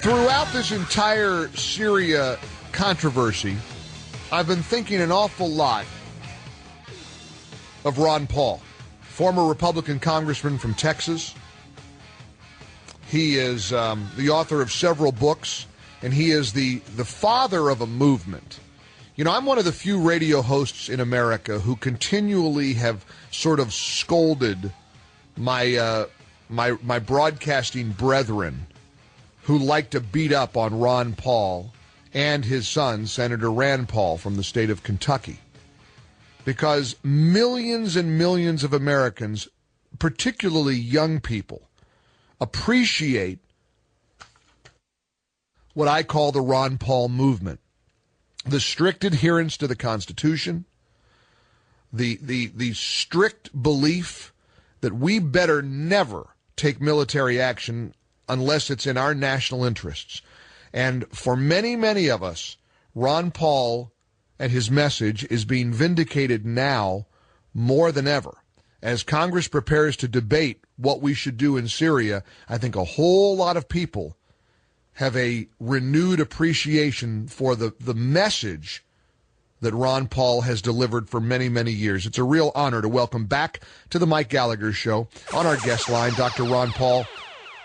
Throughout this entire Syria controversy, I've been thinking an awful lot of Ron Paul, former Republican congressman from Texas. He is the author of several books, and he is the father of a movement. You know, I'm one of the few radio hosts in America who continually have sort of scolded my broadcasting brethren who like to beat up on Ron Paul and his son, Senator Rand Paul, from the state of Kentucky. Because millions and millions of Americans, particularly young people, appreciate what I call the Ron Paul movement. The strict adherence to the Constitution, the strict belief that we better never take military action unless it's in our national interests. And for many, many of us, Ron Paul and his message is being vindicated now more than ever. As Congress prepares to debate what we should do in Syria, I think a whole lot of people have a renewed appreciation for the message that Ron Paul has delivered for many, many years. It's a real honor to welcome back to the Mike Gallagher Show on our guest line, Dr. Ron Paul.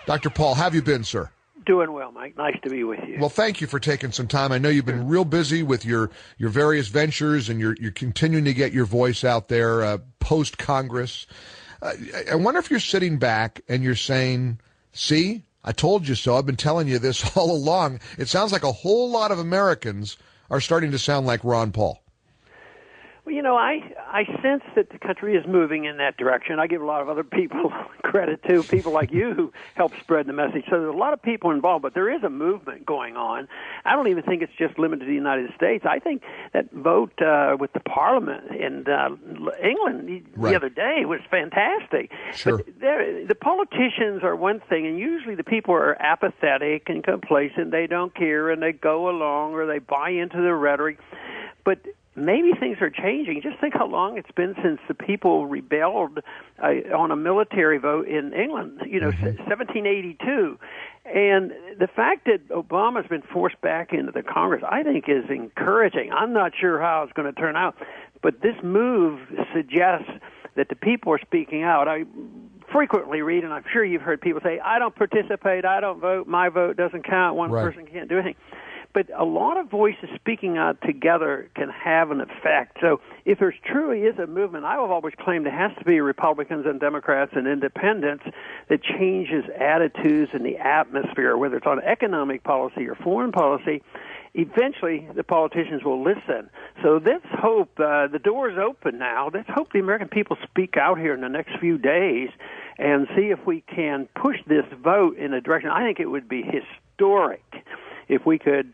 Dr. Paul, how have you been, sir? Doing well, Mike. Nice to be with you. Well, thank you for taking some time. I know you've been real busy with your various ventures, and you're continuing to get your voice out there post-Congress. I wonder if you're sitting back and you're saying, see, I told you so. I've been telling you this all along. It sounds like a whole lot of Americans are starting to sound like Ron Paul. Well, you know, I sense that the country is moving in that direction. I give a lot of other people credit, too, people like you who help spread the message. So there's a lot of people involved, but there is a movement going on. I don't even think it's just limited to the United States. I think that vote with the Parliament in England the other day was fantastic. Sure. But the politicians are one thing, and usually the people are apathetic and complacent. They don't care, and they go along, or they buy into the rhetoric. But maybe things are changing. Just think how long it's been since the people rebelled on a military vote in England, 1782. And the fact that Obama's been forced back into the Congress, I think, is encouraging. I'm not sure how it's going to turn out, but this move suggests that the people are speaking out. I frequently read, and I'm sure you've heard people say, I don't participate, I don't vote, my vote doesn't count, one person can't do anything. But a lot of voices speaking out together can have an effect. So if there truly is a movement, I have always claimed there has to be Republicans and Democrats and independents that changes attitudes and the atmosphere, whether it's on economic policy or foreign policy. Eventually, the politicians will listen. So let's hope the door is open now. Let's hope the American people speak out here in the next few days and see if we can push this vote in a direction. I think it would be historic if we could,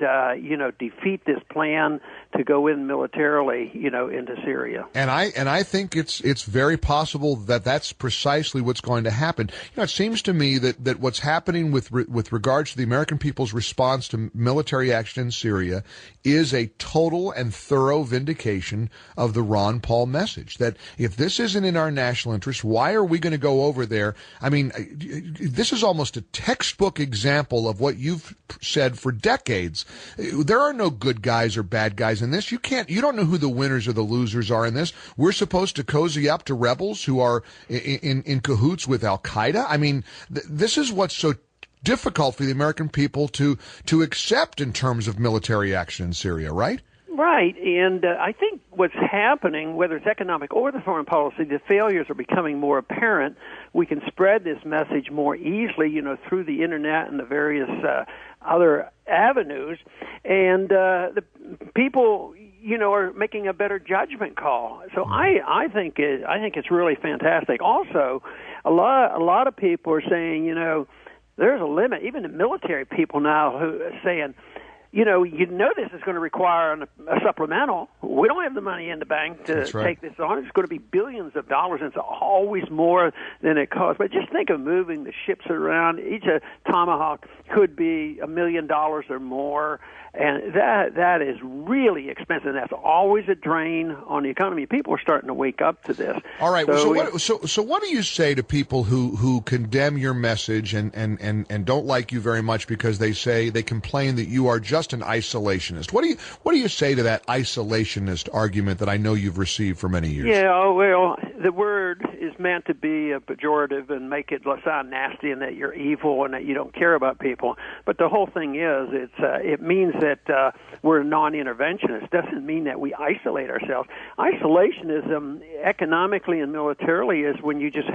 defeat this plan to go in militarily, into Syria. And I think it's very possible that that's precisely what's going to happen. It seems to me that what's happening with regards to the American people's response to military action in Syria is a total and thorough vindication of the Ron Paul message. That if this isn't in our national interest, why are we going to go over there? I mean, this is almost a textbook example of what you've said for decades. There are no good guys or bad guys in this. You don't know who the winners or the losers are in this. We're supposed to cozy up to rebels who are in cahoots with Al-Qaeda. I mean, this is what's so difficult for the American people to accept in terms of military action in Syria, right? Right, and I think what's happening, whether it's economic or the foreign policy, the failures are becoming more apparent. We can spread this message more easily, through the Internet and the various other avenues, and the people, are making a better judgment call. So I think it's really fantastic. Also, a lot of people are saying, there's a limit. Even the military people now who are saying, this is going to require a supplemental. We don't have the money in the bank to take this on. It's going to be billions of dollars, and it's always more than it costs. But just think of moving the ships around. Each Tomahawk could be $1 million or more, and that is really expensive. That's always a drain on the economy. People are starting to wake up to this. All right. So what do you say to people who condemn your message and don't like you very much because they complain that you are just an isolationist? What do you say to that isolationist argument that I know you've received for many years? Yeah, well, the word is meant to be a pejorative and make it sound nasty and that you're evil and that you don't care about people. But the whole thing is, it means that we're non-interventionist. Doesn't mean that we isolate ourselves. Isolationism, economically and militarily, is when you just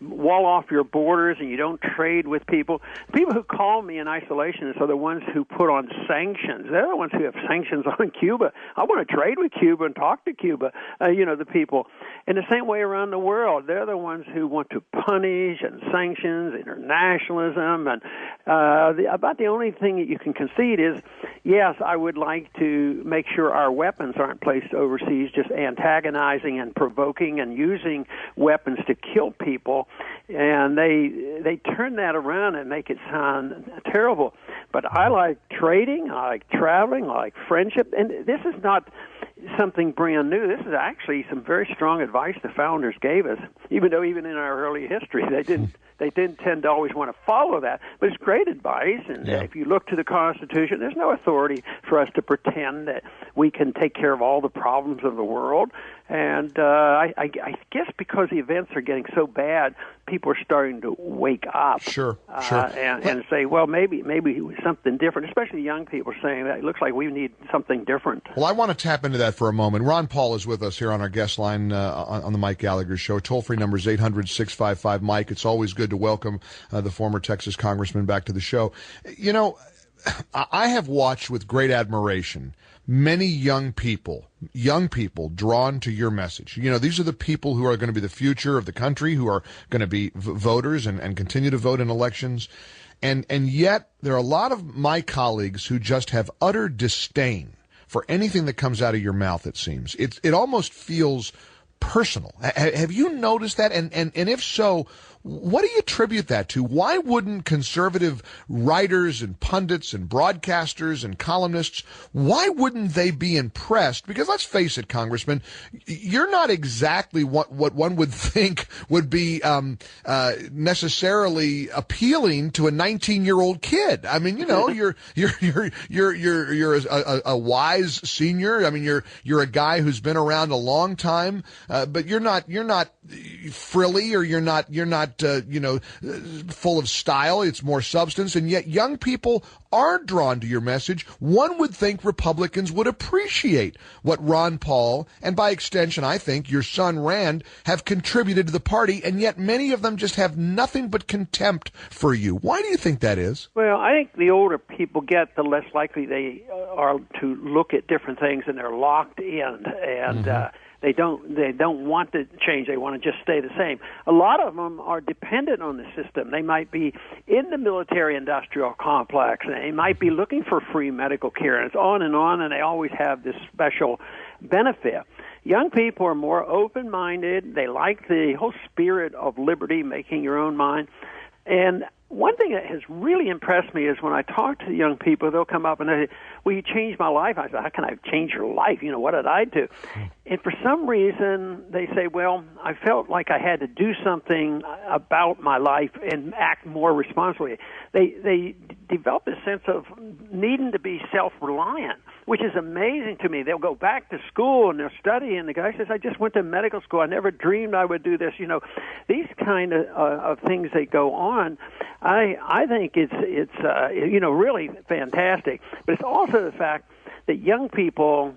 wall off your borders and you don't trade with people. People who call me an isolationist are the ones who put on sanctions. They're the ones who have sanctions on Cuba. I want to trade with Cuba and talk to Cuba, the people. In the same way around the world, they're the ones who want to punish and sanctions, internationalism, and about the only thing that you can concede is, yes, I would like to make sure our weapons aren't placed overseas, just antagonizing and provoking and using weapons to kill people, and they turn that around and make it sound terrible. But I like trading, I like traveling, I like friendship, and this is not something brand new. This is actually some very strong advice the founders gave us, even though even in our early history they didn't tend to always want to follow that. But it's great advice, and if you look to the Constitution, there's no authority for us to pretend that we can take care of all the problems of the world. And I guess because the events are getting so bad, people are starting to wake up. Sure. And say, well, maybe something different, especially young people saying that it looks like we need something different. Well, I want to tap into that for a moment. Ron Paul is with us here on our guest line on the Mike Gallagher Show. Toll-free number is 800-655-MIKE. It's always good to welcome the former Texas congressman back to the show. I have watched with great admiration many young people drawn to your message. These are the people who are going to be the future of the country, who are going to be voters and continue to vote in elections. And yet there are a lot of my colleagues who just have utter disdain for anything that comes out of your mouth, it seems. It almost feels personal. Have you noticed that? And if so, what do you attribute that to? Why wouldn't conservative writers and pundits and broadcasters and columnists, why wouldn't they be impressed? Because let's face it, Congressman, you're not exactly what one would think would be necessarily appealing to a 19-year-old kid. I mean, you're a wise senior. I mean, you're a guy who's been around a long time, but you're not frilly, or you're not full of style. It's more substance, and yet young people are drawn to your message. One would think Republicans would appreciate what Ron Paul, and by extension, I think your son Rand, have contributed to the party, and yet many of them just have nothing but contempt for you. Why do you think that is? Well, I think the older people get, the less likely they are to look at different things, and they're locked in, and They don't want to change. They want to just stay the same. A lot of them are dependent on the system. They might be in the military-industrial complex, and they might be looking for free medical care, and it's on, and they always have this special benefit. Young people are more open-minded. They like the whole spirit of liberty, making your own mind. And one thing that has really impressed me is when I talk to the young people, they'll come up and they say, well, you changed my life. I said, how can I change your life? What did I do? And for some reason, they say, well, I felt like I had to do something about my life and act more responsibly. They develop a sense of needing to be self-reliant, which is amazing to me. They'll go back to school and they'll study, and the guy says, I just went to medical school. I never dreamed I would do this. These kind of things that go on, I think it's really fantastic. But it's also the fact that young people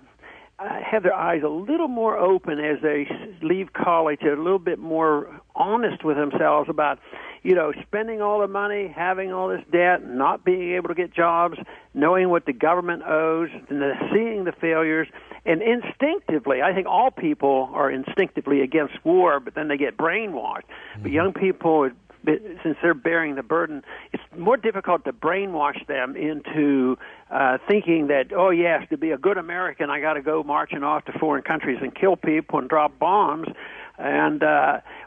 have their eyes a little more open as they leave college. They're a little bit more honest with themselves about, spending all the money, having all this debt, not being able to get jobs, knowing what the government owes, and seeing the failures. And instinctively, I think all people are instinctively against war, but then they get brainwashed. But young people, since they're bearing the burden, it's more difficult to brainwash them into thinking that, oh yes, to be a good American, I got to go marching off to foreign countries and kill people and drop bombs. And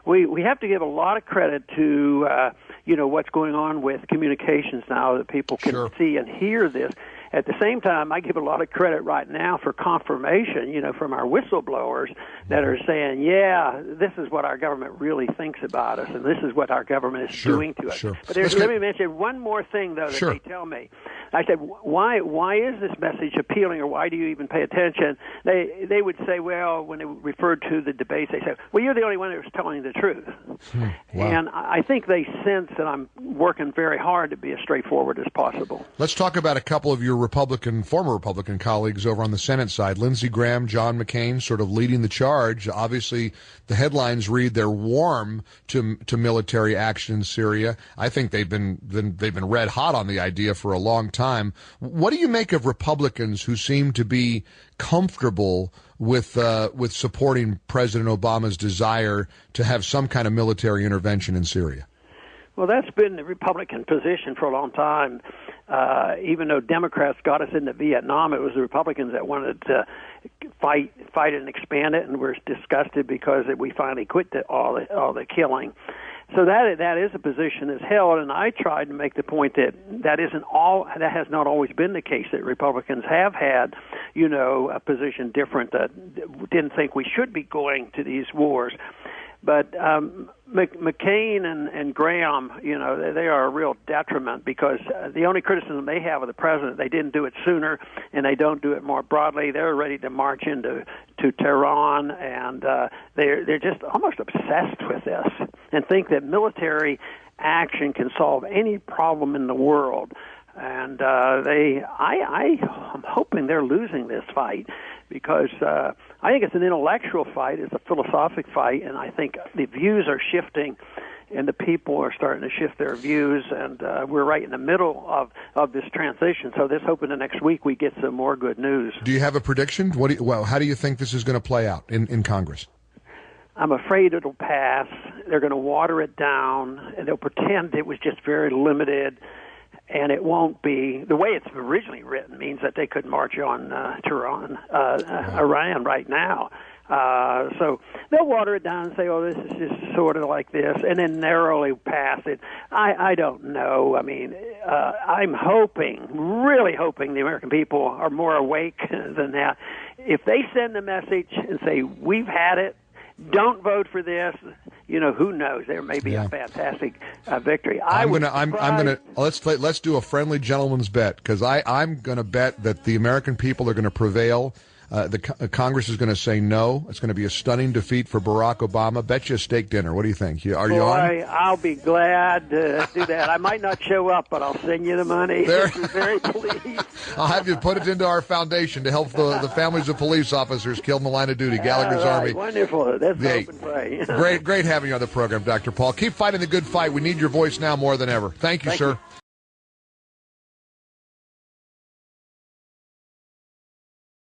we have to give a lot of credit to what's going on with communications now, that people can see and hear this. At the same time, I give a lot of credit right now for confirmation, from our whistleblowers that are saying, yeah, this is what our government really thinks about us, and this is what our government is doing to us. But let me mention one more thing, though, that they tell me. I said, why is this message appealing, or why do you even pay attention? They would say, well, when they referred to the debates, they said, well, you're the only one that was telling the truth. Wow. And I think they sense that I'm working very hard to be as straightforward as possible. Let's talk about a couple of your former Republican colleagues over on the Senate side. Lindsey Graham, John McCain, sort of leading the charge. Obviously, the headlines read they're warm to military action in Syria. I think they've been red hot on the idea for a long time. What do you make of Republicans who seem to be comfortable with supporting President Obama's desire to have some kind of military intervention in Syria? Well, that's been the Republican position for a long time. Even though Democrats got us into Vietnam, it was the Republicans that wanted to fight it and expand it, and were disgusted because we finally quit all the killing. So that is a position that's held, and I tried to make the point that that has not always been the case, that Republicans have had, a position different, that didn't think we should be going to these wars. But McCain and Graham, they are a real detriment, because the only criticism they have of the president, they didn't do it sooner, and they don't do it more broadly. They're ready to march into Tehran, and they're just almost obsessed with this, and think that military action can solve any problem in the world. And I'm hoping they're losing this fight, because I think it's an intellectual fight, it's a philosophic fight, and I think the views are shifting, and the people are starting to shift their views, and we're right in the middle of this transition. So let's hope in the next week we get some more good news. Do you have a prediction? How do you think this is going to play out in Congress? I'm afraid it'll pass. They're going to water it down, and they'll pretend it was just very limited. And it won't be the way it's originally written. Means that they could march on Tehran, Iran right now. So they'll water it down and say, "Oh, this is just sort of like this," and then narrowly pass it. I don't know. I mean, I'm really hoping, the American people are more awake than that. If they send a message and say, "We've had it. Don't vote for this," who knows? There may be a fantastic victory. Let's do a friendly gentleman's bet, because I'm gonna bet that the American people are going to prevail. The Congress is going to say no. It's going to be a stunning defeat for Barack Obama. Bet you a steak dinner. What do you think? Are you on? I'll be glad to do that. I might not show up, but I'll send you the money. Very pleased. I'll have you put it into our foundation to help the families of police officers killed in the line of duty, Gallagher's Army. Wonderful. That's hope and pray. Great having you on the program, Dr. Paul. Keep fighting the good fight. We need your voice now more than ever. Thank you, sir.